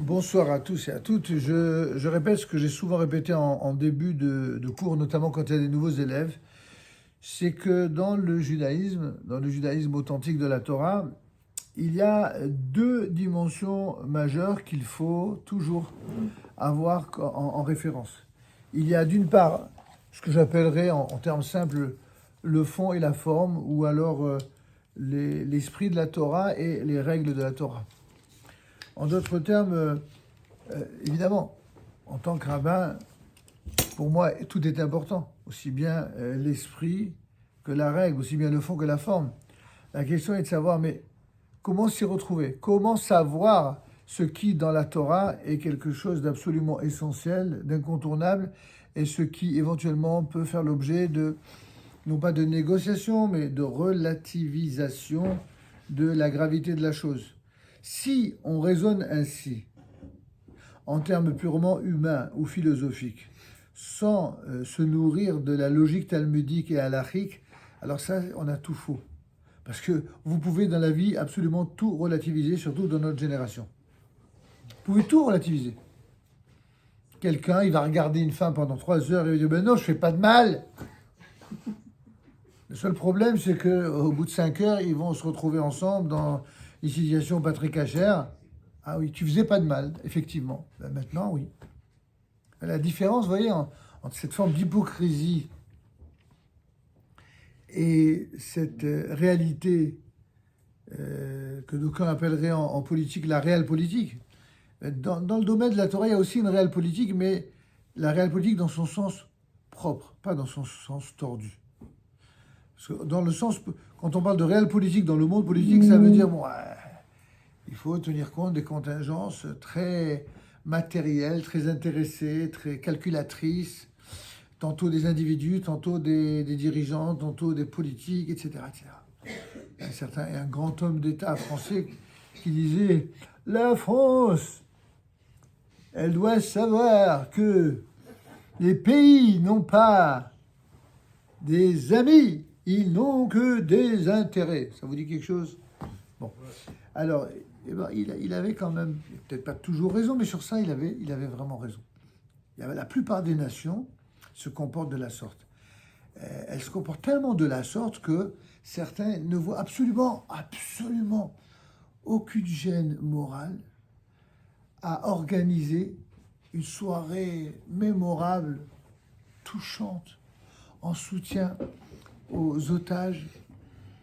Bonsoir à tous et à toutes. Je répète ce que j'ai souvent répété en début de cours, notamment quand il y a des nouveaux élèves, c'est que dans le judaïsme authentique de la Torah, il y a deux dimensions majeures qu'il faut toujours avoir en référence. Il y a d'une part ce que j'appellerais en termes simples le fond et la forme, ou alors l'esprit de la Torah et les règles de la Torah. En d'autres termes, évidemment, en tant que rabbin, pour moi, tout est important, aussi bien l'esprit que la règle, aussi bien le fond que la forme. La question est de savoir, mais comment s'y retrouver? Comment savoir ce qui, dans la Torah, est quelque chose d'absolument essentiel, d'incontournable, et ce qui, éventuellement, peut faire l'objet de, non pas de négociation, mais de relativisation de la gravité de la chose. Si on raisonne ainsi, en termes purement humains ou philosophiques, sans se nourrir de la logique talmudique et halachique, alors ça, on a tout faux. Parce que vous pouvez dans la vie absolument tout relativiser, surtout dans notre génération. Vous pouvez tout relativiser. Quelqu'un, il va regarder une femme pendant 3 heures et il va dire, ben non, je fais pas de mal. Le seul problème, c'est qu'au bout de 5 heures, ils vont se retrouver ensemble dans une situation pas très cachère. Ah oui, tu faisais pas de mal, effectivement. Ben maintenant, oui. La différence, vous voyez, entre cette forme d'hypocrisie et cette réalité que d'aucuns appelleraient en politique la réelle politique. Dans le domaine de la Torah, il y a aussi une réelle politique, mais la réelle politique dans son sens propre, pas dans son sens tordu. Parce que dans le sens, quand on parle de réelle politique dans le monde politique, ça veut dire, bon, il faut tenir compte des contingences très matérielles, très intéressées, très calculatrices, tantôt des individus, tantôt des dirigeants, tantôt des politiques, etc. etc. Il y a un grand homme d'État français qui disait « La France, elle doit savoir que les pays n'ont pas des amis, ils n'ont que des intérêts. » Ça vous dit quelque chose? Bon. Alors, eh ben, il avait quand même, peut-être pas toujours raison, mais sur ça, il avait vraiment raison. La plupart des nations se comportent de la sorte. Elles se comportent tellement de la sorte que certains ne voient absolument aucune gêne morale à organiser une soirée mémorable, touchante, en soutien aux otages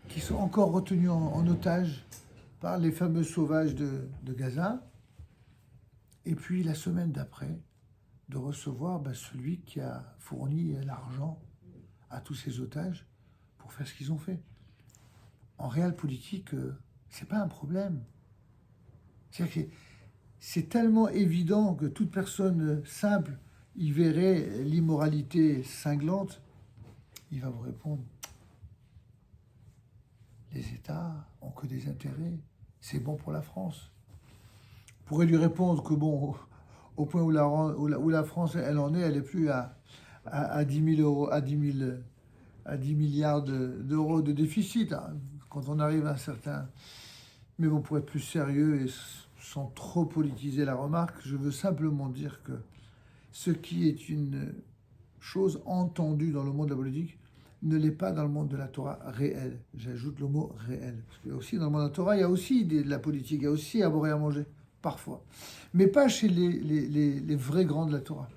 qui sont encore retenus en otage par les fameux sauvages de Gaza. Et puis la semaine d'après, de recevoir celui qui a fourni l'argent à tous ces otages pour faire ce qu'ils ont fait. En réel politique, c'est pas un problème. C'est-à-dire que c'est tellement évident que toute personne simple y verrait l'immoralité cinglante, il va vous répondre, les États ont que des intérêts, c'est bon pour la France. Vous pourrez lui répondre que bon, au point où la France, elle en est, elle est plus à 10 000 euros, à 10 milliards d'euros de déficit, hein, quand on arrive à un certain... Mais bon, pour être plus sérieux et sans trop politiser la remarque, je veux simplement dire que ce qui est une chose entendue dans le monde de la politique ne l'est pas dans le monde de la Torah réelle. J'ajoute le mot réel. Parce que aussi, dans le monde de la Torah, il y a aussi de la politique, il y a aussi à boire et à manger, parfois. Mais pas chez les vrais grands de la Torah.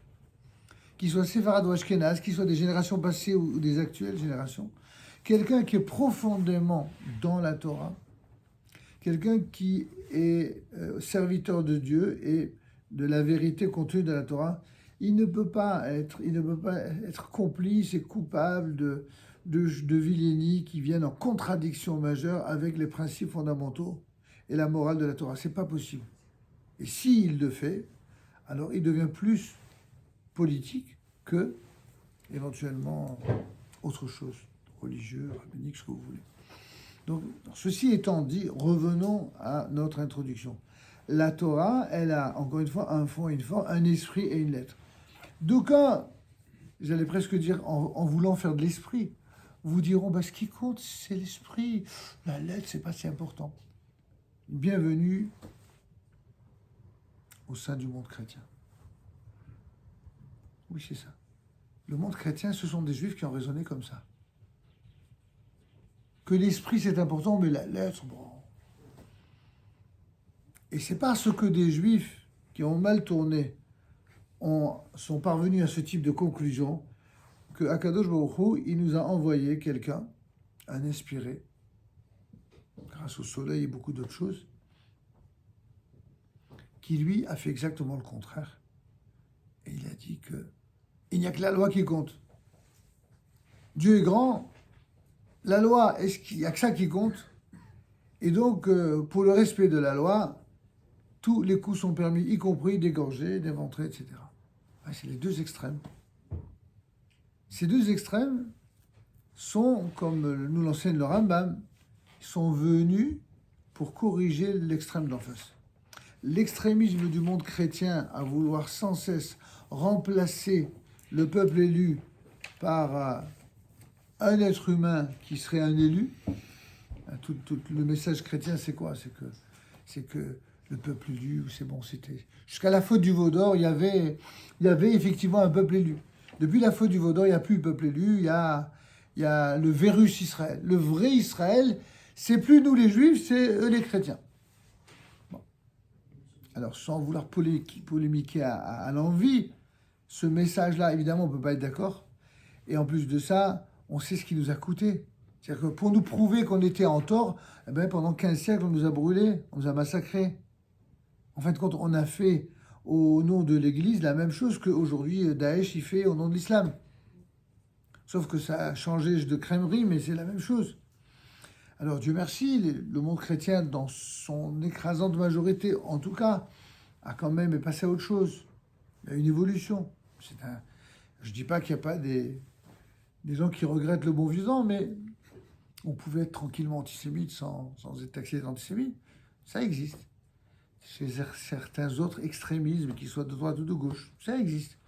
Qu'ils soient séfarades ou ashkénazes, qu'ils soient des générations passées ou des actuelles générations. Quelqu'un qui est profondément dans la Torah, quelqu'un qui est serviteur de Dieu et de la vérité contenue dans la Torah, il ne peut pas être complice et coupable de vilainie qui viennent en contradiction majeure avec les principes fondamentaux et la morale de la Torah. C'est pas possible. Et s'il le fait, alors il devient plus politique que éventuellement autre chose, religieux, rabbinique, ce que vous voulez. Donc, ceci étant dit, revenons à notre introduction. La Torah, elle a encore une fois un fond et une forme, un esprit et une lettre. D'aucuns, j'allais presque dire, en voulant faire de l'esprit, vous diront, ce qui compte, c'est l'esprit. La lettre, c'est pas si important. Bienvenue au sein du monde chrétien. Oui, c'est ça. Le monde chrétien, ce sont des juifs qui ont raisonné comme ça. Que l'esprit, c'est important, mais la lettre, bon. Et c'est parce que des juifs qui ont mal tourné sont parvenus à ce type de conclusion que Akadosh Baruch Hu, il nous a envoyé quelqu'un, un inspiré, grâce au soleil et beaucoup d'autres choses, qui lui a fait exactement le contraire. Et il a dit que il n'y a que la loi qui compte. Dieu est grand, la loi, il n'y a que ça qui compte. Et donc, pour le respect de la loi, tous les coups sont permis, y compris d'égorger, d'éventrer, etc. C'est les deux extrêmes. Ces deux extrêmes sont, comme nous l'enseigne le Rambam, sont venus pour corriger l'extrême d'en face. L'extrémisme du monde chrétien à vouloir sans cesse remplacer le peuple élu par un être humain qui serait un élu. Tout le message chrétien, c'est quoi? C'est que le peuple élu, c'est bon, c'était... Jusqu'à la faute du veau d'or, il y avait effectivement un peuple élu. Depuis la faute du veau d'or, il n'y a plus le peuple élu, il y a le Vérus Israël. Le vrai Israël, c'est plus nous les Juifs, c'est eux les chrétiens. Bon. Alors, sans vouloir polémiquer à l'envi, ce message-là, évidemment, on ne peut pas être d'accord. Et en plus de ça, on sait ce qui nous a coûté. C'est-à-dire que pour nous prouver qu'on était en tort, eh bien, pendant 15 siècles, on nous a brûlés, on nous a massacrés. En fin de compte, on a fait au nom de l'Église la même chose qu'aujourd'hui Daesh y fait au nom de l'islam. Sauf que ça a changé de crèmerie, mais c'est la même chose. Alors Dieu merci, le monde chrétien, dans son écrasante majorité, en tout cas, a quand même passé à autre chose. Il y a une évolution. Je ne dis pas qu'il n'y a pas des gens qui regrettent le bon vivant, mais on pouvait être tranquillement antisémite sans être taxé d'antisémite. Ça existe. Chez certains autres extrémismes, qu'ils soient de droite ou de gauche, ça existe.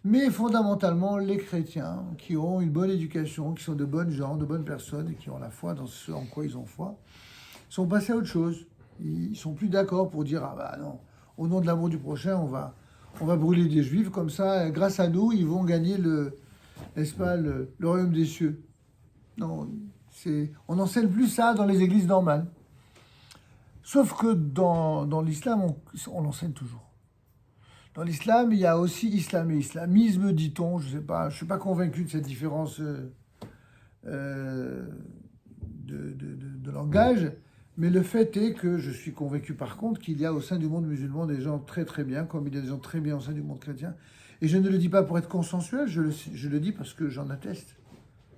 Mais fondamentalement, les chrétiens qui ont une bonne éducation, qui sont de bonnes gens, de bonnes personnes, et qui ont la foi dans ce en quoi ils ont foi, sont passés à autre chose. Ils sont plus d'accord pour dire « Ah bah non, au nom de l'amour du prochain, on va brûler des juifs, comme ça, grâce à nous, ils vont gagner n'est-ce pas, le royaume des cieux. » Non, on n'enseigne plus ça dans les églises normales. Sauf que dans l'islam, on l'enseigne toujours. Dans l'islam, il y a aussi islam et islamisme, dit-on. Je ne sais pas, je ne suis pas convaincu de cette différence de langage. Mais le fait est que je suis convaincu par contre qu'il y a au sein du monde musulman des gens très très bien, comme il y a des gens très bien au sein du monde chrétien. Et je ne le dis pas pour être consensuel, je le dis parce que j'en atteste.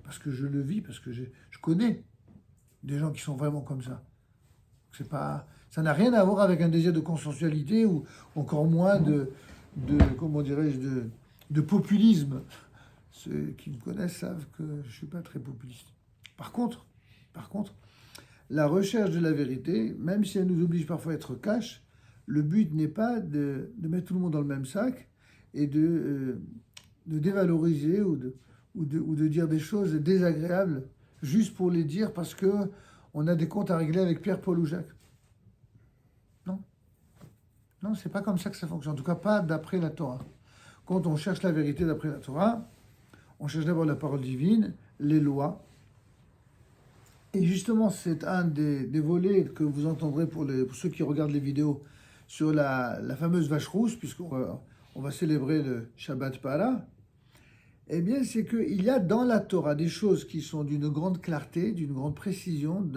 Parce que je le vis, parce que je connais des gens qui sont vraiment comme ça. Ça n'a rien à voir avec un désir de consensualité ou encore moins comment dirais-je, de populisme. Ceux qui me connaissent savent que je ne suis pas très populiste. Par contre, la recherche de la vérité, même si elle nous oblige parfois à être cash, le but n'est pas de mettre tout le monde dans le même sac et de dévaloriser ou de dire des choses désagréables juste pour les dire parce qu'on a des comptes à régler avec Pierre, Paul ou Jacques. Non, c'est pas comme ça que ça fonctionne. En tout cas, pas d'après la Torah. Quand on cherche la vérité d'après la Torah, on cherche d'abord la parole divine, les lois. Et justement, c'est un des volets que vous entendrez pour ceux qui regardent les vidéos sur la fameuse vache rousse, puisqu'on va célébrer le Shabbat Para. Eh bien, c'est qu'il y a dans la Torah des choses qui sont d'une grande clarté, d'une grande précision,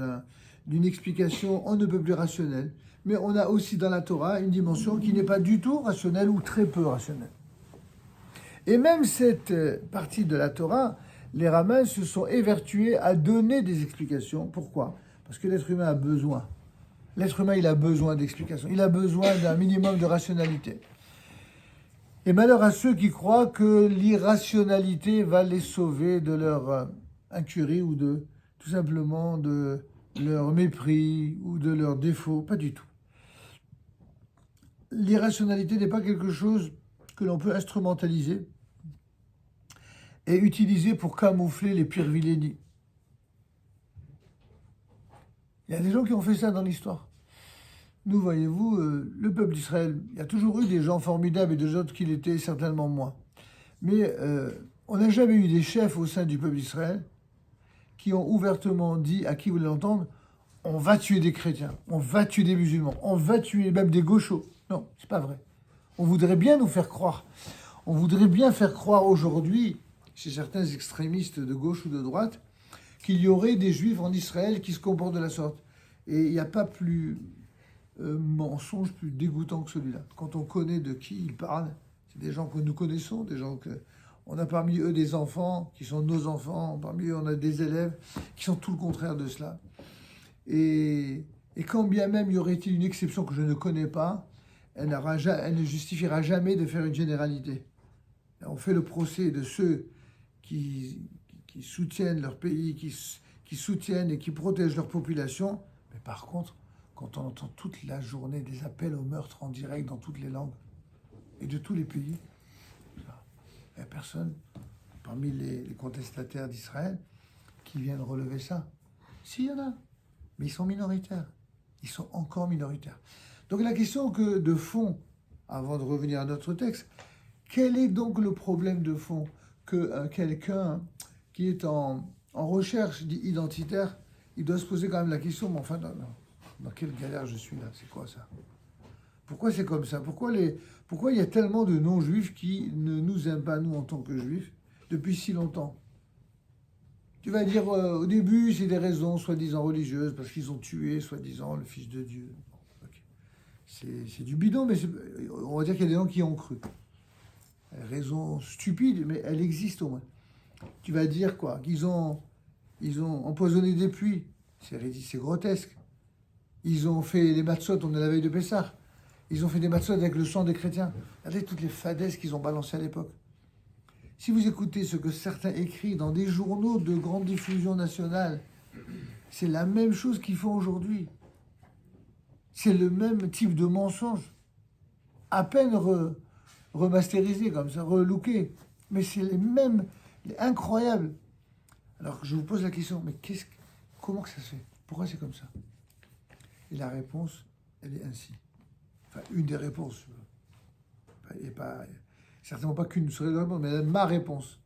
d'une explication on ne peut plus rationnelle. Mais on a aussi dans la Torah une dimension qui n'est pas du tout rationnelle ou très peu rationnelle. Et même cette partie de la Torah, les rabbins se sont évertués à donner des explications. Pourquoi? Parce que l'être humain a besoin. L'être humain, il a besoin d'explications. Il a besoin d'un minimum de rationalité. Et malheur à ceux qui croient que l'irrationalité va les sauver de leur incurie ou tout simplement de leur mépris ou de leurs défauts. Pas du tout. L'irrationalité n'est pas quelque chose que l'on peut instrumentaliser et utiliser pour camoufler les pires vilainies. Il y a des gens qui ont fait ça dans l'histoire. nous, voyez-vous, le peuple d'Israël, il y a toujours eu des gens formidables et des autres qui l'étaient certainement moins. Mais on n'a jamais eu des chefs au sein du peuple d'Israël qui ont ouvertement dit à qui voulait l'entendre, on va tuer des chrétiens, on va tuer des musulmans, on va tuer même des gauchos. Non, c'est pas vrai. On voudrait bien nous faire croire. On voudrait bien faire croire aujourd'hui, chez certains extrémistes de gauche ou de droite, qu'il y aurait des juifs en Israël qui se comportent de la sorte. Et il n'y a pas plus mensonge plus dégoûtant que celui-là. Quand on connaît de qui ils parlent, c'est des gens que nous connaissons, des gens que... On a parmi eux des enfants qui sont nos enfants, parmi eux on a des élèves qui sont tout le contraire de cela. Et quand bien même y aurait-il une exception que je ne connais pas, elle ne justifiera jamais de faire une généralité. On fait le procès de ceux qui soutiennent leur pays, qui soutiennent et qui protègent leur population. Mais par contre, quand on entend toute la journée des appels au meurtre en direct dans toutes les langues et de tous les pays, il n'y a personne parmi les contestataires d'Israël qui viennent relever ça. Si, il y en a, mais ils sont minoritaires. Ils sont encore minoritaires. Donc la question que de fond, avant de revenir à notre texte, quel est donc le problème de fond que quelqu'un qui est en recherche identitaire, il doit se poser quand même la question, mais enfin, dans quelle galère je suis là? C'est quoi ça? Pourquoi c'est comme ça? Pourquoi il y a tellement de non-juifs qui ne nous aiment pas, nous, en tant que juifs, depuis si longtemps? Tu vas dire, au début, c'est des raisons soi-disant religieuses, parce qu'ils ont tué, soi-disant, le Fils de Dieu. Bon, okay. C'est du bidon, mais on va dire qu'il y a des gens qui ont cru. Raison stupide, mais elle existe au moins. Tu vas dire quoi? Qu'ils ont empoisonné des puits. C'est grotesque. Ils ont fait les matzot, on est la veille de Pessah. Ils ont fait des matzot avec le sang des chrétiens. Regardez toutes les fadaises qu'ils ont balancées à l'époque. Si vous écoutez ce que certains écrivent dans des journaux de grande diffusion nationale, c'est la même chose qu'ils font aujourd'hui. C'est le même type de mensonge. À peine remasterisé comme ça, relooké. Mais c'est les mêmes, incroyables. Alors je vous pose la question, mais comment que ça se fait? Pourquoi c'est comme ça? Et la réponse, elle est ainsi. Enfin, une des réponses. Et pas, certainement pas qu'une seule réponse, mais ma réponse.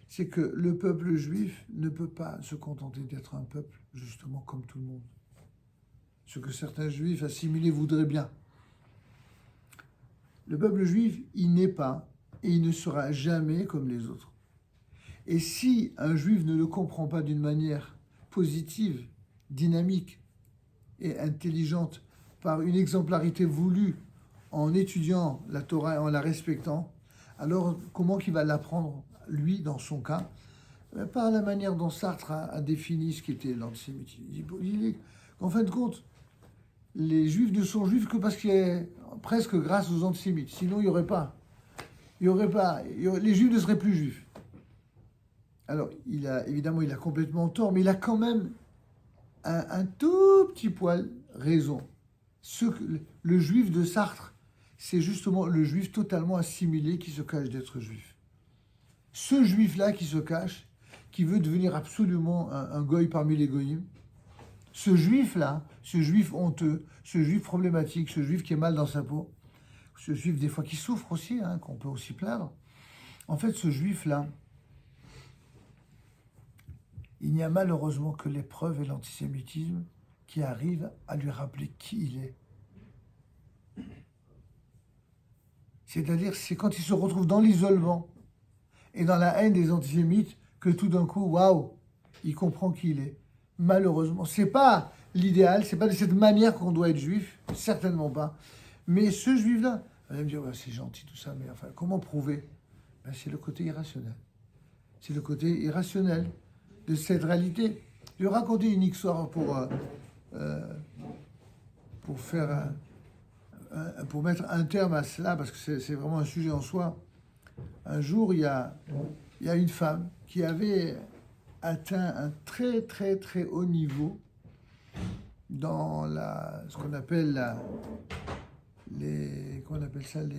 C'est que le peuple juif ne peut pas se contenter d'être un peuple, justement, comme tout le monde. Ce que certains juifs assimilés voudraient bien. Le peuple juif, il n'est pas et il ne sera jamais comme les autres. Et si un juif ne le comprend pas d'une manière positive, dynamique et intelligente, par une exemplarité voulue, en étudiant la Torah et en la respectant, alors comment qu'il va l'apprendre, lui, dans son cas? Par la manière dont Sartre a défini ce qu'était l'antisémitisme. Il dit qu'en fin de compte, les juifs ne sont juifs que parce qu'il y a presque grâce aux antisémites. Sinon, il n'y aurait pas. Les juifs ne seraient plus juifs. Alors, évidemment, il a complètement tort, mais il a quand même un tout petit poil raison. Le juif de Sartre, c'est justement le juif totalement assimilé qui se cache d'être juif. Ce juif-là qui se cache, qui veut devenir absolument un goy parmi les goyim, ce juif-là, ce juif honteux, ce juif problématique, ce juif qui est mal dans sa peau, ce juif des fois qui souffre aussi, hein, qu'on peut aussi plaindre, en fait, ce juif-là, il n'y a malheureusement que l'épreuve et l'antisémitisme qui arrivent à lui rappeler qui il est. C'est-à-dire, c'est quand il se retrouve dans l'isolement et dans la haine des antisémites que tout d'un coup, waouh, il comprend qui il est. Malheureusement, c'est pas l'idéal, c'est pas de cette manière qu'on doit être juif, certainement pas. Mais ce juif-là, vous allez me dire, ouais, c'est gentil tout ça, mais enfin, comment prouver? Ben, c'est le côté irrationnel. C'est le côté irrationnel de cette réalité. Je vais raconter une histoire pour faire pour mettre un terme à cela, parce que c'est vraiment un sujet en soi. Un jour, il y a une femme qui avait atteint un très très très haut niveau dans ce qu'on appelle comment on appelle ça, vous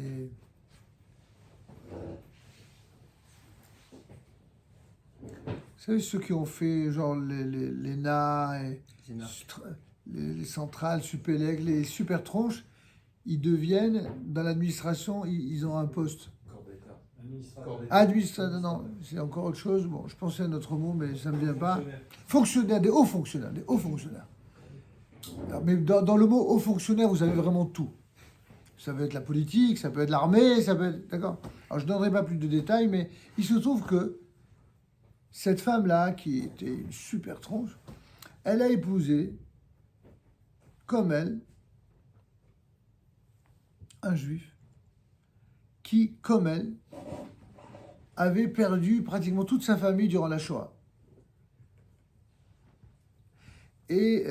savez, ceux qui ont fait genre l'ENA et les centrales, Supélec, les super tronches, ils deviennent, dans l'administration, ils ont un poste. Administrateur, non, c'est encore autre chose. Bon, je pensais à un autre mot, mais ça ne me vient pas. Fonctionnaires, des hauts fonctionnaires, des hauts fonctionnaires. Alors, mais dans le mot haut fonctionnaire, vous avez vraiment tout. Ça peut être la politique, ça peut être l'armée, ça peut être... D'accord. Alors, je ne donnerai pas plus de détails, mais il se trouve que cette femme-là, qui était une super tronche, elle a épousé, comme elle, un juif qui, comme elle, avait perdu pratiquement toute sa famille durant la Shoah. Et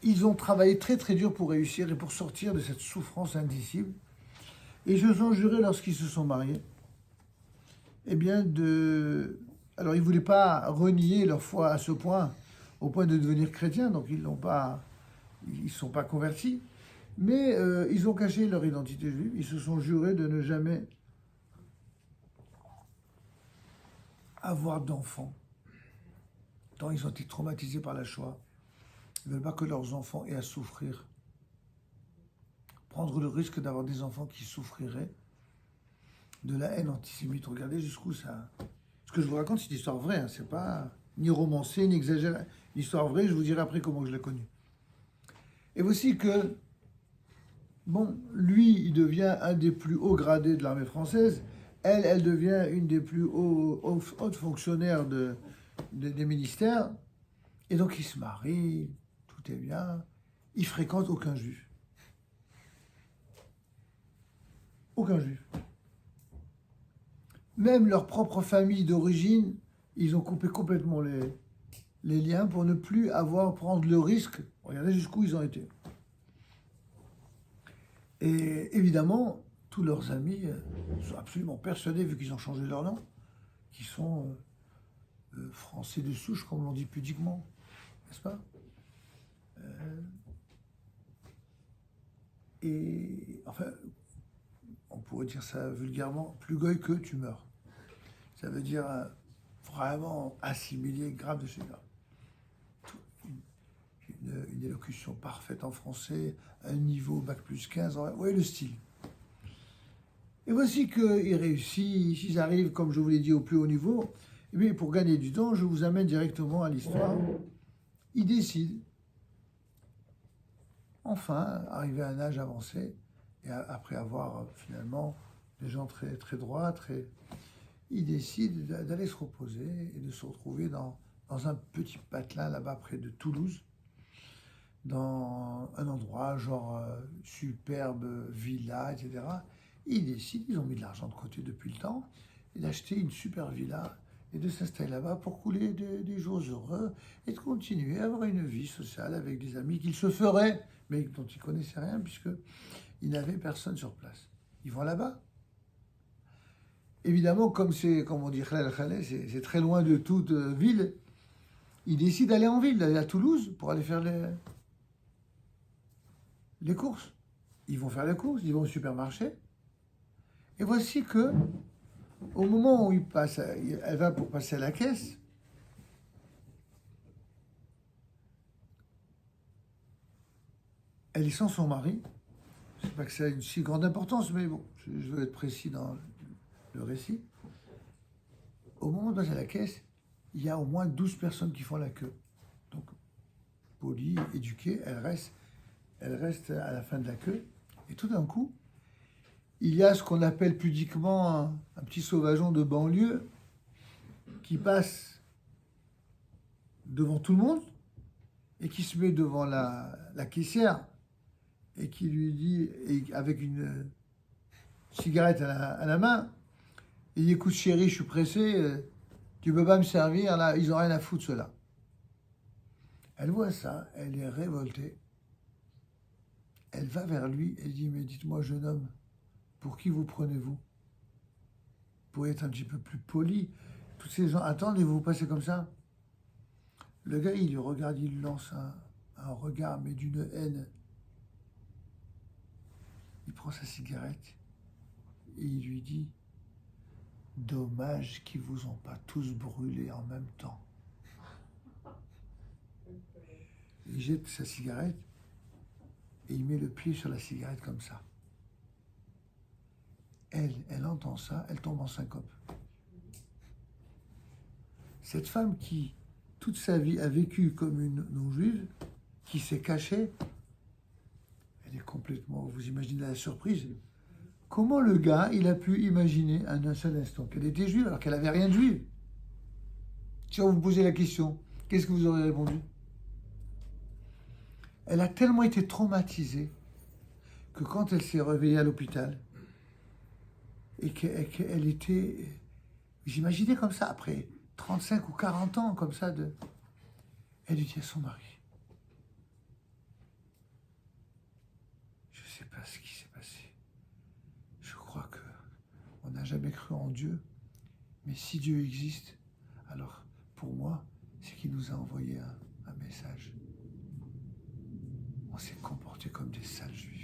ils ont travaillé très très dur pour réussir et pour sortir de cette souffrance indicible. Et ils se sont jurés lorsqu'ils se sont mariés, eh bien de... Alors ils ne voulaient pas renier leur foi à ce point, au point de devenir chrétiens, donc ils ne sont pas convertis, mais ils ont caché leur identité juive, ils se sont jurés de ne jamais avoir d'enfants, tant ils ont été traumatisés par la Shoah. Ils ne veulent pas que leurs enfants aient à souffrir. Prendre le risque d'avoir des enfants qui souffriraient de la haine antisémite. Regardez jusqu'où ça... Ce que je vous raconte, c'est une histoire vraie, hein. C'est pas ni romancé, ni exagéré. Une histoire vraie, je vous dirai après comment je l'ai connue. Et voici que, bon, lui, il devient un des plus hauts gradés de l'armée française. Elle devient une des plus hautes fonctionnaires des ministères. Et donc, ils se marient, tout est bien. Ils fréquentent aucun juif. Aucun juif. Même leur propre famille d'origine, ils ont coupé complètement les liens pour ne plus prendre le risque. Regardez jusqu'où ils ont été. Et évidemment, tous leurs amis sont absolument persuadés, vu qu'ils ont changé leur nom, qu'ils sont français de souche, comme l'on dit pudiquement, n'est-ce pas? Et enfin, on pourrait dire ça vulgairement, plus goy que tu meurs. Ça veut dire vraiment assimilé, grave de chez grave. Une élocution parfaite en français, un niveau bac plus 15, vous voyez le style. Et voici qu'ils réussissent, ils arrivent, comme je vous l'ai dit, au plus haut niveau. Et bien, pour gagner du temps, je vous amène directement à l'histoire. Ils décident, enfin, arriver à un âge avancé, et après avoir finalement des gens très, très droits, ils décident d'aller se reposer et de se retrouver dans un petit patelin là-bas près de Toulouse, dans un endroit genre superbe villa, etc. Ils décident, ils ont mis de l'argent de côté depuis le temps, et d'acheter une super villa et de s'installer là-bas pour couler des jours heureux et de continuer à avoir une vie sociale avec des amis qu'ils se feraient, mais dont ils ne connaissaient rien puisqu'ils n'avaient personne sur place. Ils vont là-bas. Évidemment, comme on dit, c'est très loin de toute ville, ils décident d'aller en ville, d'aller à Toulouse pour aller faire les courses. Ils vont faire les courses, ils vont au supermarché. Et voici que, au moment où elle va pour passer à la caisse, elle est sans son mari. Je ne sais pas que ça a une si grande importance, mais bon, je veux être précis dans le récit. Au moment de passer à la caisse, il y a au moins 12 personnes qui font la queue. Donc, polies, éduquées, elle reste à la fin de la queue. Et tout d'un coup, il y a ce qu'on appelle pudiquement un petit sauvageon de banlieue qui passe devant tout le monde et qui se met devant la caissière et qui lui dit, avec une cigarette à la main, il dit, écoute chérie, je suis pressé, tu peux pas me servir, là, ils ont rien à foutre ceux-là. Elle voit ça, elle est révoltée. Elle va vers lui, elle dit, mais dites-moi jeune homme, pour qui vous prenez-vous? Pour être un petit peu plus poli. Tous ces gens attendent et vous passez comme ça. Le gars, il lui regarde, il lui lance un regard, mais d'une haine. Il prend sa cigarette et il lui dit, dommage qu'ils vous ont pas tous brûlés en même temps. il jette sa cigarette et il met le pied sur la cigarette comme ça. Elle entend ça, elle tombe en syncope. Cette femme qui, toute sa vie, a vécu comme une non-juive, qui s'est cachée, elle est complètement... Vous imaginez la surprise. Comment le gars, il a pu imaginer en un seul instant qu'elle était juive alors qu'elle n'avait rien de juive? Si on vous posait la question, qu'est-ce que vous auriez répondu? Elle a tellement été traumatisée que quand elle s'est réveillée à l'hôpital et qu'elle était... J'imaginais comme ça, après 35 ou 40 ans, comme ça, elle lui dit à son mari, je ne sais pas ce qui s'est passé. Je crois que on n'a jamais cru en Dieu, mais si Dieu existe, alors pour moi, c'est qu'il nous a envoyé un message. On s'est comporté comme des sales juifs.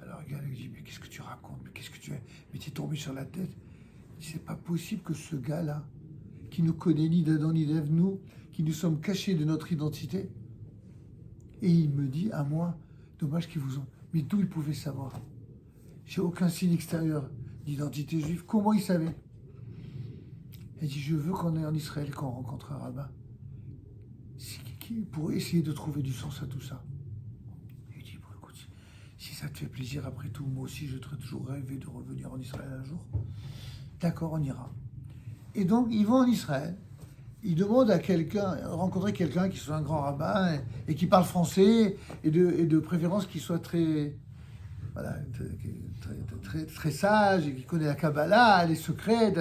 Alors le gars lui dit, mais qu'est-ce que tu racontes? Mais qu'est-ce que tu as? Mais t'es tombé sur la tête. C'est pas possible que ce gars-là, qui nous connaît ni d'Adam ni d'Ève, nous, qui nous sommes cachés de notre identité, et il me dit à moi, dommage qu'ils vous ont... Mais d'où il pouvait savoir? J'ai aucun signe extérieur d'identité juive. Comment il savait? Il dit, je veux qu'on aille en Israël, qu'on rencontre un rabbin, pour essayer de trouver du sens à tout ça. Il dit, bon, écoute, si ça te fait plaisir, après tout, moi aussi, je te toujours rêvé de revenir en Israël un jour. D'accord, on ira. Et donc, ils vont en Israël. Ils demandent à quelqu'un, rencontrer quelqu'un qui soit un grand rabbin et qui parle français, et de préférence qui soit très, voilà, très sage et qui connaît la Kabbalah, les secrets,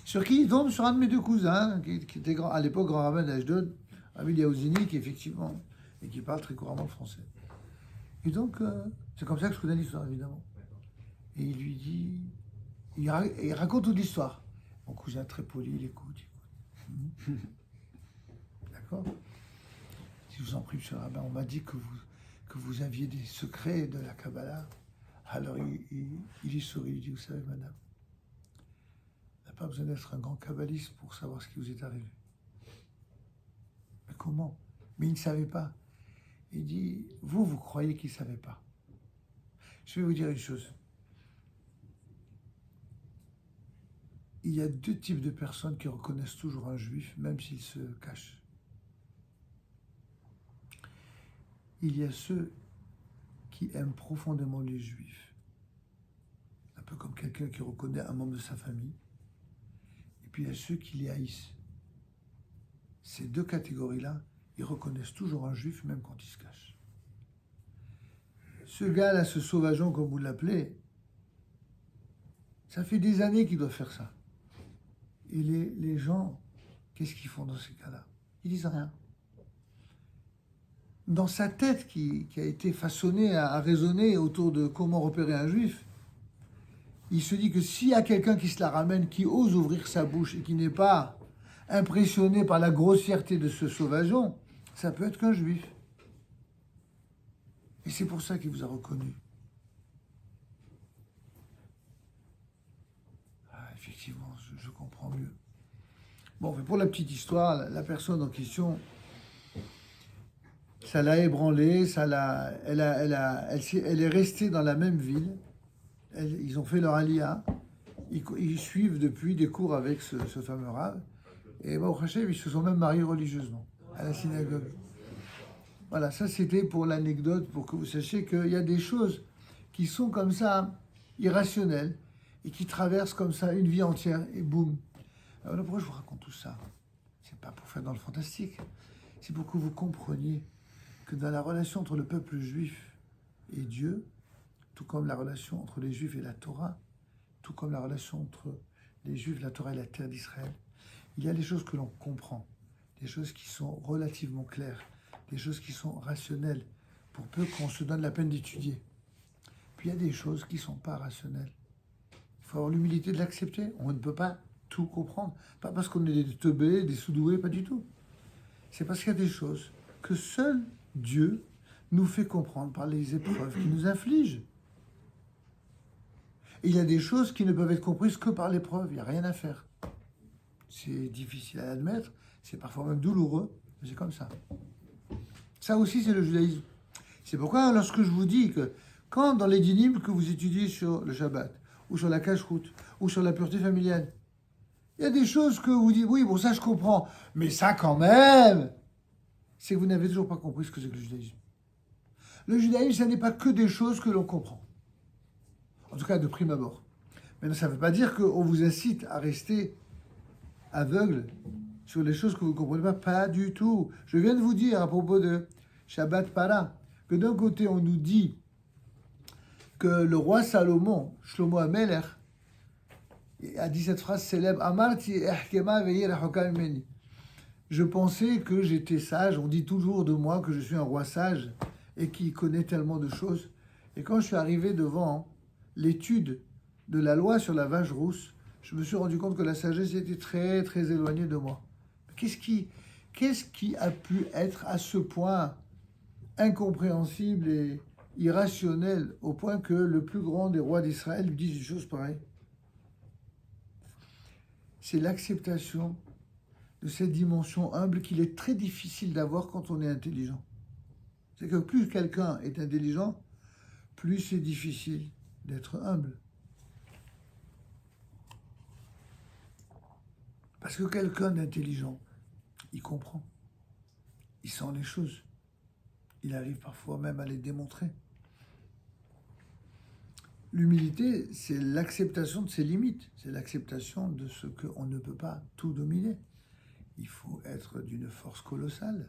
Sur qui ils tombent? Sur un de mes deux cousins, qui était grand, à l'époque grand rabbin d'Ashdod, Rabbi Yaouzini, qui effectivement, et qui parle très couramment le français. Et donc, c'est comme ça que je connais l'histoire, évidemment. Et il lui dit, il raconte toute l'histoire. Mon cousin très poli, il écoute. D'accord? Si je vous en prie, monsieur le rabbin, on m'a dit que vous aviez des secrets de la Kabbalah. Alors il y sourit, il dit, vous savez, madame, on n'a pas besoin d'être un grand kabbaliste pour savoir ce qui vous est arrivé. Mais comment? Mais il ne savait pas. Il dit, vous croyez qu'il ne savait pas. Je vais vous dire une chose. Il y a deux types de personnes qui reconnaissent toujours un juif, même s'il se cache. Il y a ceux qui aiment profondément les juifs, un peu comme quelqu'un qui reconnaît un membre de sa famille, et puis il y a ceux qui les haïssent. Ces deux catégories-là, ils reconnaissent toujours un juif, même quand il se cache. Ce gars-là, ce sauvageon, comme vous l'appelez, ça fait des années qu'il doit faire ça. Et les gens, qu'est-ce qu'ils font dans ces cas-là? Ils disent rien. Dans sa tête qui a été façonnée à raisonner autour de comment repérer un juif, il se dit que s'il y a quelqu'un qui se la ramène, qui ose ouvrir sa bouche et qui n'est pas impressionné par la grossièreté de ce sauvageon, ça peut être qu'un juif. Et c'est pour ça qu'il vous a reconnu. Effectivement, je comprends mieux. Bon, pour la petite histoire, la personne en question, ça l'a ébranlée, elle est restée dans la même ville. Ils ont fait leur aliyah. Ils suivent depuis des cours avec ce fameux rave. Et au Hachem, ils se sont même mariés religieusement à la synagogue. Voilà, ça c'était pour l'anecdote, pour que vous sachiez qu'il y a des choses qui sont comme ça, irrationnelles, et qui traversent comme ça une vie entière, et boum. Alors pourquoi je vous raconte tout ça? C'est pas pour faire dans le fantastique, c'est pour que vous compreniez que dans la relation entre le peuple juif et Dieu, tout comme la relation entre les Juifs et la Torah, tout comme la relation entre les Juifs, la Torah et la terre d'Israël, il y a des choses que l'on comprend, des choses qui sont relativement claires, des choses qui sont rationnelles, pour peu qu'on se donne la peine d'étudier. Puis il y a des choses qui ne sont pas rationnelles. Il faut avoir l'humilité de l'accepter. On ne peut pas tout comprendre. Pas parce qu'on est des teubés, des sous-doués, pas du tout. C'est parce qu'il y a des choses que seul Dieu nous fait comprendre par les épreuves qu'il nous inflige. Et il y a des choses qui ne peuvent être comprises que par l'épreuve. Il n'y a rien à faire. C'est difficile à admettre, C'est parfois même douloureux, mais c'est comme ça. Ça aussi, c'est le judaïsme. C'est pourquoi, lorsque je vous dis que quand dans les dynimes que vous étudiez sur le Shabbat, ou sur la cache-route, ou sur la pureté familiale, il y a des choses que vous dites, oui, bon, ça je comprends, mais ça quand même, c'est que vous n'avez toujours pas compris ce que c'est que le judaïsme. Le judaïsme, ça n'est pas que des choses que l'on comprend. En tout cas, de prime abord. Mais ça ne veut pas dire qu'on vous incite à rester aveugle sur les choses que vous ne comprenez pas. Pas du tout. Je viens de vous dire à propos de Shabbat Para, que d'un côté, on nous dit que le roi Salomon, Shlomo HaMelech, a dit cette phrase célèbre, Amarti ehkema ve'yir hokam meni. Je pensais que j'étais sage. On dit toujours de moi que je suis un roi sage et qui connaît tellement de choses. Et quand je suis arrivé devant l'étude de la loi sur la vache rousse, je me suis rendu compte que la sagesse était très, très éloignée de moi. Qu'est-ce qui a pu être à ce point incompréhensible et irrationnel au point que le plus grand des rois d'Israël lui dise une chose pareille? C'est l'acceptation de cette dimension humble qu'il est très difficile d'avoir quand on est intelligent. C'est que plus quelqu'un est intelligent, plus c'est difficile d'être humble. Parce que quelqu'un d'intelligent, il comprend, il sent les choses, il arrive parfois même à les démontrer. L'humilité, c'est l'acceptation de ses limites, c'est l'acceptation de ce qu'on ne peut pas tout dominer. Il faut être d'une force colossale,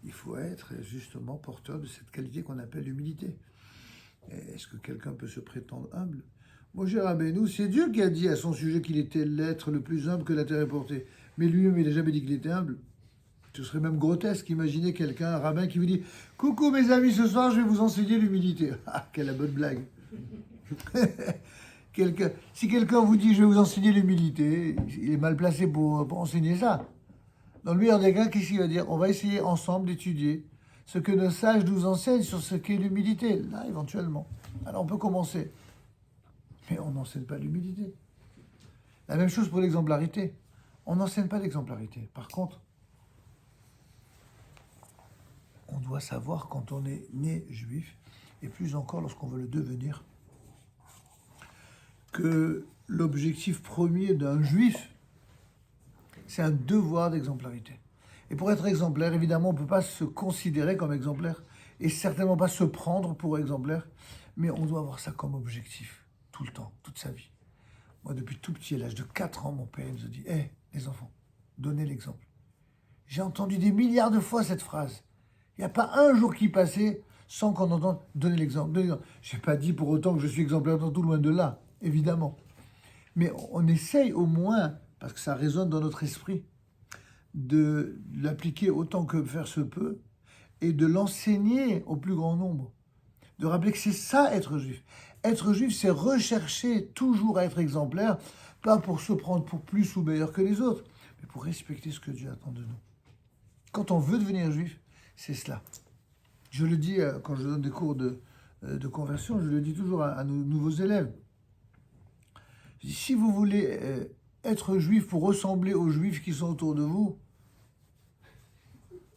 il faut être justement porteur de cette qualité qu'on appelle l'humilité. Est-ce que quelqu'un peut se prétendre humble? Moshe Rabbeinu, c'est Dieu qui a dit à son sujet qu'il était l'être le plus humble que la terre ait porté. Mais lui-même, il n'a jamais dit qu'il était humble. Ce serait même grotesque. Imaginez quelqu'un, un rabbin, qui vous dit « Coucou mes amis, ce soir, je vais vous enseigner l'humilité. » Ah, quelle bonne blague. Si quelqu'un vous dit « Je vais vous enseigner l'humilité », il est mal placé pour enseigner ça. Dans le meilleur des cas, qu'est-ce qu'il va dire? On va essayer ensemble d'étudier ce que nos sages nous enseignent sur ce qu'est l'humilité. Là, éventuellement. Alors, on peut commencer. Mais on n'enseigne pas l'humilité. La même chose pour l'exemplarité. On n'enseigne pas l'exemplarité. Par contre, on doit savoir quand on est né juif, et plus encore lorsqu'on veut le devenir, que l'objectif premier d'un juif, c'est un devoir d'exemplarité. Et pour être exemplaire, évidemment, on ne peut pas se considérer comme exemplaire, et certainement pas se prendre pour exemplaire, mais on doit avoir ça comme objectif, tout le temps, toute sa vie. Moi, depuis tout petit, à l'âge de 4 ans, mon père il nous a dit « Hé, les enfants, donnez l'exemple. » J'ai entendu des milliards de fois cette phrase. Il n'y a pas un jour qui passait sans qu'on entende « Donnez l'exemple. » Je n'ai pas dit pour autant que je suis exemplaire dans tout, loin de là, évidemment. Mais on essaye au moins, parce que ça résonne dans notre esprit, de l'appliquer autant que faire se peut et de l'enseigner au plus grand nombre. De rappeler que c'est ça être juif. Être juif, c'est rechercher toujours à être exemplaire, pas pour se prendre pour plus ou meilleur que les autres, mais pour respecter ce que Dieu attend de nous. Quand on veut devenir juif, c'est cela. Je le dis quand je donne des cours de conversion, je le dis toujours à nos nouveaux élèves. Je dis, si vous voulez être juif pour ressembler aux juifs qui sont autour de vous,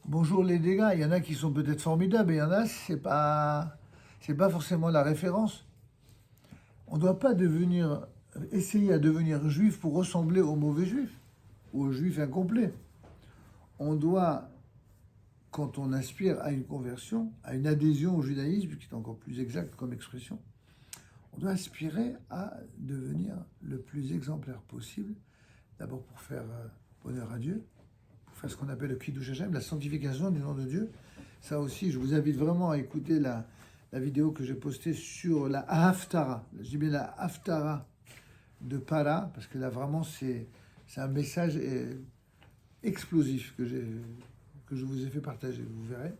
bonjour les dégâts, il y en a qui sont peut-être formidables, et il y en a, c'est pas forcément la référence. On ne doit pas essayer à devenir juif pour ressembler aux mauvais juifs, ou aux juifs incomplets. On doit, quand on aspire à une conversion, à une adhésion au judaïsme, qui est encore plus exact comme expression, on doit aspirer à devenir le plus exemplaire possible, d'abord pour faire honneur à Dieu, pour faire ce qu'on appelle le Kiddush Hashem, la sanctification du nom de Dieu. Ça aussi, je vous invite vraiment à écouter la vidéo que j'ai postée sur la Haftara. Je dis bien la Haftara de Para, parce que là, vraiment, c'est un message explosif que je vous ai fait partager, vous verrez.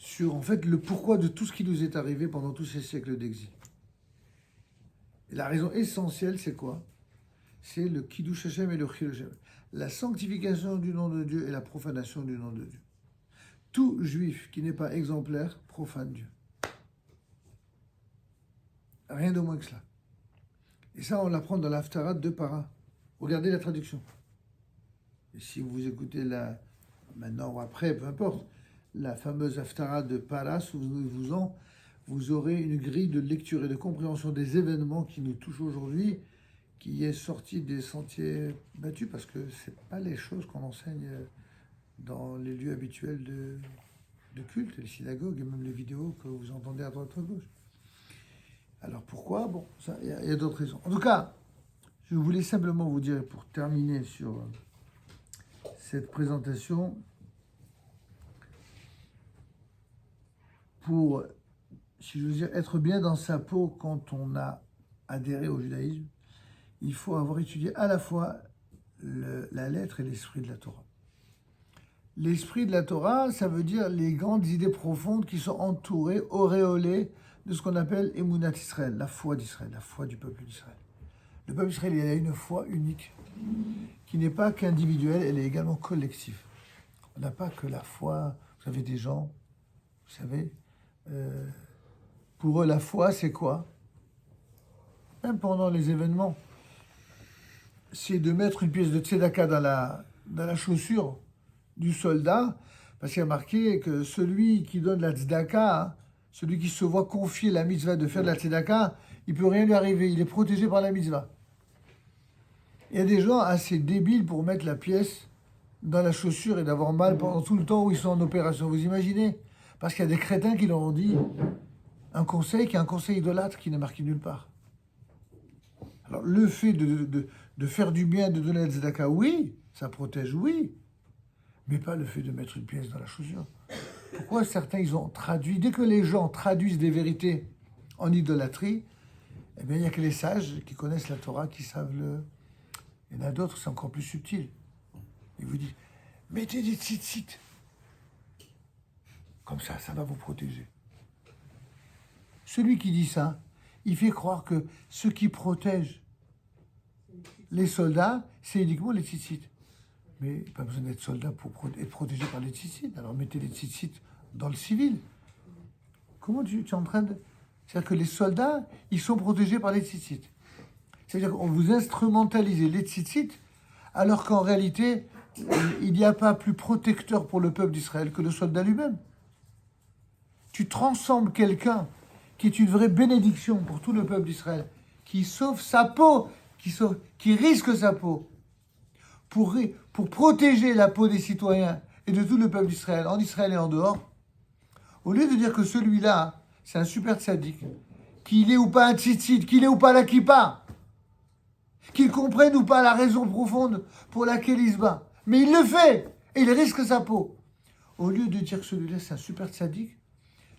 Sur, en fait, le pourquoi de tout ce qui nous est arrivé pendant tous ces siècles d'exil. Et la raison essentielle, c'est quoi? C'est le Kiddush Hashem et le Chil Hashem. La sanctification du nom de Dieu et la profanation du nom de Dieu. Tout juif qui n'est pas exemplaire profane Dieu. Rien de moins que cela. Et ça, on l'apprend dans l'Haftarah de Para. Regardez la traduction. Et si vous écoutez maintenant ou après, peu importe, la fameuse Haftara de Paras, vous aurez une grille de lecture et de compréhension des événements qui nous touchent aujourd'hui, qui est sortie des sentiers battus, parce que ce n'est pas les choses qu'on enseigne dans les lieux habituels de culte, les synagogues et même les vidéos que vous entendez à droite ou à gauche. Alors pourquoi? Bon, il y a d'autres raisons. En tout cas, je voulais simplement vous dire, pour terminer sur cette présentation, pour, si je veux dire, être bien dans sa peau quand on a adhéré au judaïsme, il faut avoir étudié à la fois la lettre et l'esprit de la Torah. L'esprit de la Torah, ça veut dire les grandes idées profondes qui sont entourées, auréolées de ce qu'on appelle Emunat Israël, la foi d'Israël, la foi du peuple d'Israël. Le peuple d'Israël, il a une foi unique, qui n'est pas qu'individuelle, elle est également collective. On n'a pas que la foi, vous avez des gens, vous savez, pour eux la foi c'est quoi? Même pendant les événements, c'est de mettre une pièce de tzedaka dans la chaussure du soldat, parce qu'il y a marqué que celui qui donne la tzedaka, hein, celui qui se voit confier la mitzvah de faire de la tzedaka, il ne peut rien lui arriver, il est protégé par la mitzvah. Il y a des gens assez débiles pour mettre la pièce dans la chaussure et d'avoir mal pendant tout le temps où ils sont en opération, vous imaginez? Parce qu'il y a des crétins qui leur ont dit un conseil qui est un conseil idolâtre qui n'est marqué nulle part. Alors le fait de faire du bien, de donner la tzedaka, oui, ça protège, oui, mais pas le fait de mettre une pièce dans la chaussure. Pourquoi certains, ils ont traduit, dès que les gens traduisent des vérités en idolâtrie, eh bien, il n'y a que les sages qui connaissent la Torah, qui savent le... Il y en a d'autres, c'est encore plus subtil. Ils vous disent, mettez des tzitzit. Comme ça va vous protéger. Celui qui dit ça, il fait croire que ce qui protège les soldats, c'est uniquement les tzitzit. Mais pas besoin d'être soldat pour être protégé par les tzitzit. Alors mettez les tzitzit dans le civil. Comment tu es en train de... C'est-à-dire que les soldats, ils sont protégés par les tzitzit. C'est-à-dire qu'on vous instrumentalise les tzitzit, alors qu'en réalité, il n'y a pas plus protecteur pour le peuple d'Israël que le soldat lui-même. Tu transformes quelqu'un qui est une vraie bénédiction pour tout le peuple d'Israël, qui sauve sa peau, qui risque sa peau, pour protéger la peau des citoyens et de tout le peuple d'Israël, en Israël et en dehors, au lieu de dire que celui-là, c'est un super tzaddik, qu'il est ou pas un tzitzit, qu'il est ou pas la kippa, qu'il comprenne ou pas la raison profonde pour laquelle il se bat, mais il le fait, et il risque sa peau. Au lieu de dire que celui-là, c'est un super tzaddik,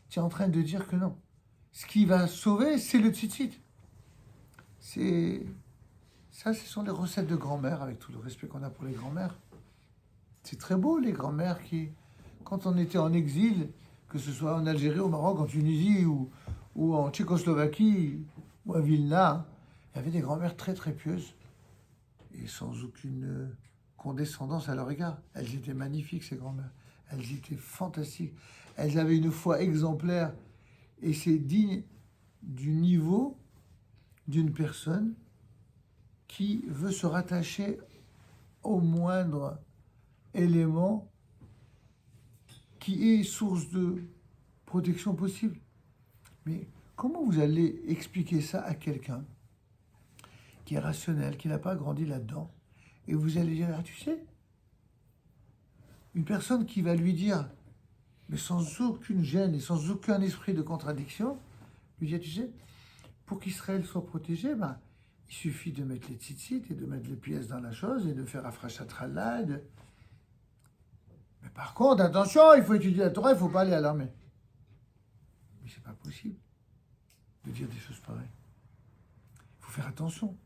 tu es en train de dire que non. Ce qui va sauver, c'est le tzitzit. Ça, ce sont les recettes de grand-mère, avec tout le respect qu'on a pour les grand-mères. C'est très beau, les grand-mères qui, quand on était en exil, que ce soit en Algérie, au Maroc, en Tunisie ou en Tchécoslovaquie ou à Vilna, il y avait des grand-mères très très pieuses et sans aucune condescendance à leur égard. Elles étaient magnifiques, ces grand-mères. Elles étaient fantastiques. Elles avaient une foi exemplaire et c'est digne du niveau d'une personne qui veut se rattacher au moindre élément qui est source de protection possible. Mais comment vous allez expliquer ça à quelqu'un qui est rationnel, qui n'a pas grandi là-dedans, et vous allez dire, ah, tu sais, une personne qui va lui dire, mais sans aucune gêne et sans aucun esprit de contradiction, lui dire, tu sais, pour qu'Israël soit protégé, ben, il suffit de mettre les tzitzit et de mettre les pièces dans la chose et de faire Afrashat Challah. Mais par contre, attention, il faut étudier la Torah, il ne faut pas aller à l'armée. Mais c'est pas possible de dire des choses pareilles. Il faut faire attention.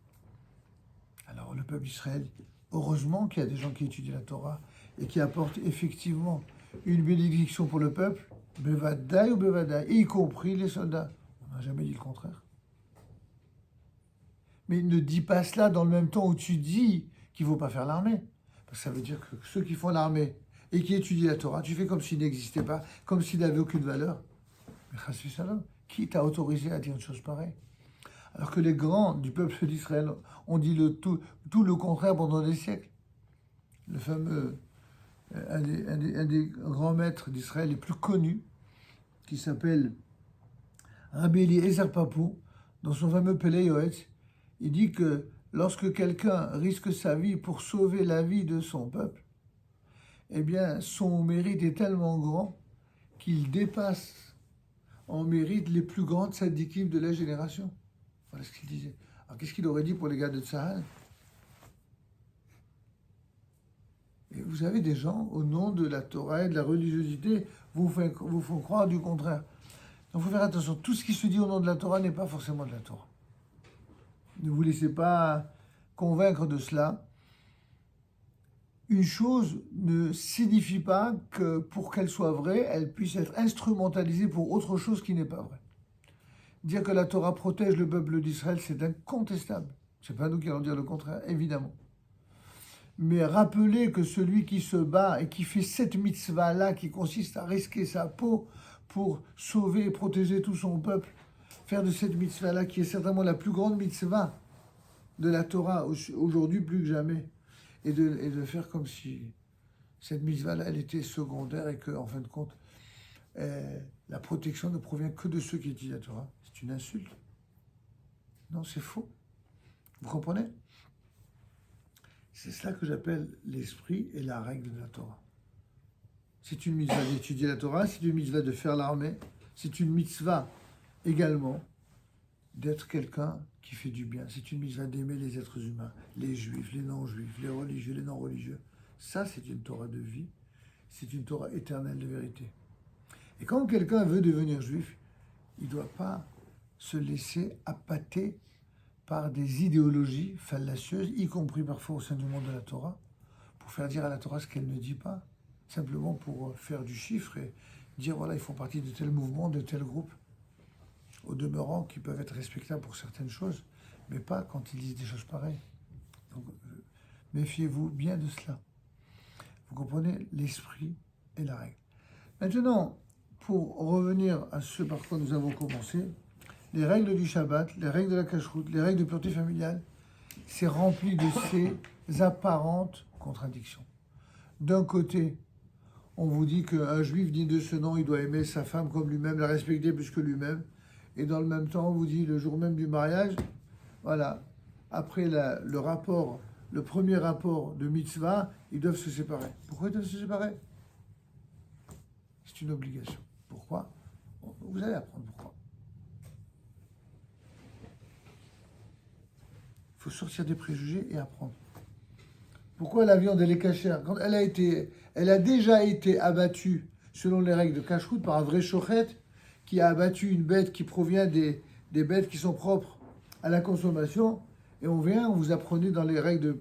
Alors le peuple d'Israël, heureusement qu'il y a des gens qui étudient la Torah et qui apportent effectivement une bénédiction pour le peuple, Bevadaï ou Bevadaï, y compris les soldats. On n'a jamais dit le contraire. Mais ne dis pas cela dans le même temps où tu dis qu'il ne faut pas faire l'armée. Parce que ça veut dire que ceux qui font l'armée et qui étudient la Torah, tu fais comme s'il n'existait pas, comme s'il n'avait aucune valeur. Mais chassu salam, qui t'a autorisé à dire une chose pareille? Alors que les grands du peuple d'Israël ont dit tout le contraire pendant des siècles. le fameux, un des grands maîtres d'Israël les plus connus, qui s'appelle Rabbi Eliezer Papou, dans son fameux Pele Yoetz, il dit que lorsque quelqu'un risque sa vie pour sauver la vie de son peuple, eh bien, son mérite est tellement grand qu'il dépasse en mérite les plus grandes tzadikim de la génération. Voilà ce qu'il disait. Alors, qu'est-ce qu'il aurait dit pour les gars de Tzahal? Et vous avez des gens, au nom de la Torah et de la religiosité, vous font croire du contraire. Donc, il faut faire attention. Tout ce qui se dit au nom de la Torah n'est pas forcément de la Torah. Ne vous laissez pas convaincre de cela. Une chose ne signifie pas que pour qu'elle soit vraie, elle puisse être instrumentalisée pour autre chose qui n'est pas vrai. Dire que la Torah protège le peuple d'Israël, c'est incontestable. Ce n'est pas nous qui allons dire le contraire, évidemment. Mais rappeler que celui qui se bat et qui fait cette mitzvah-là, qui consiste à risquer sa peau pour sauver et protéger tout son peuple, faire de cette mitzvah-là, qui est certainement la plus grande mitzvah de la Torah aujourd'hui plus que jamais, et de faire comme si cette mitzvah-là, elle était secondaire et que, en fin de compte, la protection ne provient que de ceux qui étudient la Torah. C'est une insulte. Non, c'est faux. Vous comprenez? C'est cela que j'appelle l'esprit et la règle de la Torah. C'est une mitzvah d'étudier la Torah, c'est une mitzvah de faire l'armée, c'est une mitzvah également d'être quelqu'un qui fait du bien. C'est une mitzvah d'aimer les êtres humains, les juifs, les non-juifs, les religieux, les non-religieux. Ça, c'est une Torah de vie, c'est une Torah éternelle de vérité. Et quand quelqu'un veut devenir juif, il ne doit pas se laisser appâter par des idéologies fallacieuses, y compris parfois au sein du monde de la Torah, pour faire dire à la Torah ce qu'elle ne dit pas, simplement pour faire du chiffre et dire, voilà, ils font partie de tel mouvement, de tel groupe, au demeurant, qui peuvent être respectables pour certaines choses, mais pas quand ils disent des choses pareilles. Donc, méfiez-vous bien de cela. Vous comprenez l'esprit et la règle. Maintenant, pour revenir à ce par quoi nous avons commencé, les règles du Shabbat, les règles de la cacheroute, les règles de pureté familiale, c'est rempli de ces apparentes contradictions. D'un côté, on vous dit qu'un juif digne de ce nom, il doit aimer sa femme comme lui-même, la respecter plus que lui-même. Et dans le même temps, on vous dit, le jour même du mariage, voilà, après le premier rapport de mitzvah, ils doivent se séparer. Pourquoi ils doivent se séparer? C'est une obligation. Pourquoi? Vous allez apprendre pourquoi. Il faut sortir des préjugés et apprendre. Pourquoi la viande, elle est cachère? Quand elle a déjà été abattue selon les règles de cacheroute par un vrai shochet qui a abattu une bête qui provient des bêtes qui sont propres à la consommation, et on vous apprenez dans les règles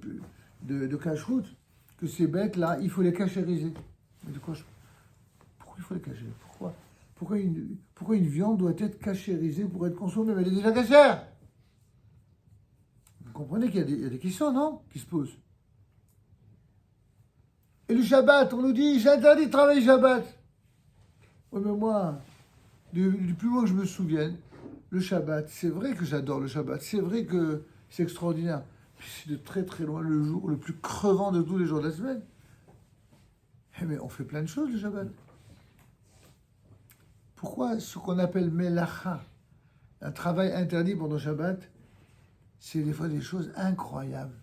de cacheroute que ces bêtes-là, il faut les cachériser. Mais de quoi pourquoi il faut les cacher? Pourquoi une viande doit être cachérisée pour être consommée? Mais elle est déjà cachère. Vous comprenez qu'il y a des questions, non, qui se posent. Et le Shabbat, on nous dit, j'ai interdit de travailler Shabbat. Oui, mais moi, du plus loin que je me souvienne, le Shabbat, c'est vrai que j'adore le Shabbat, c'est vrai que c'est extraordinaire. Puis c'est de très très loin le jour le plus crevant de tous les jours de la semaine. Mais on fait plein de choses le Shabbat. Pourquoi ce qu'on appelle melacha, un travail interdit pendant Shabbat, c'est des fois des choses incroyables,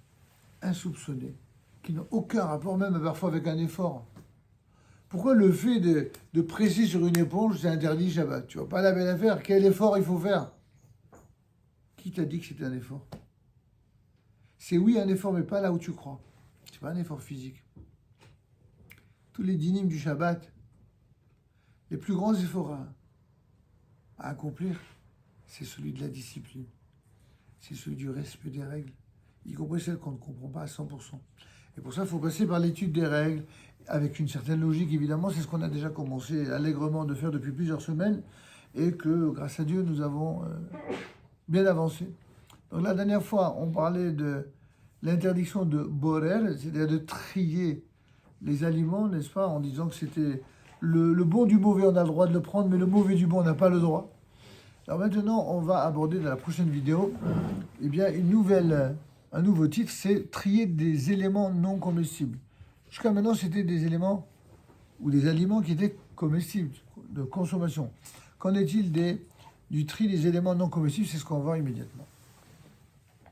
insoupçonnées, qui n'ont aucun rapport, même parfois avec un effort. Pourquoi le fait de presser sur une éponge, c'est interdit Shabbat? Tu vois pas la belle affaire? Quel effort il faut faire? Qui t'a dit que c'était un effort? C'est oui un effort, mais pas là où tu crois. C'est pas un effort physique. Tous les dynimes du Shabbat, les plus grands efforts à accomplir, c'est celui de la discipline. C'est celui du respect des règles, y compris celles qu'on ne comprend pas à 100%. Et pour ça, il faut passer par l'étude des règles, avec une certaine logique, évidemment. C'est ce qu'on a déjà commencé allègrement de faire depuis plusieurs semaines, et que, grâce à Dieu, nous avons bien avancé. Donc la dernière fois, on parlait de l'interdiction de borer, c'est-à-dire de trier les aliments, n'est-ce pas, en disant que c'était le bon du mauvais, on a le droit de le prendre, mais le mauvais du bon, on n'a pas le droit. Alors maintenant, on va aborder dans la prochaine vidéo, eh bien, un nouveau titre, c'est trier des éléments non comestibles. Jusqu'à maintenant, c'était des éléments ou des aliments qui étaient comestibles, de consommation. Qu'en est-il du tri des éléments non comestibles? C'est ce qu'on voit immédiatement.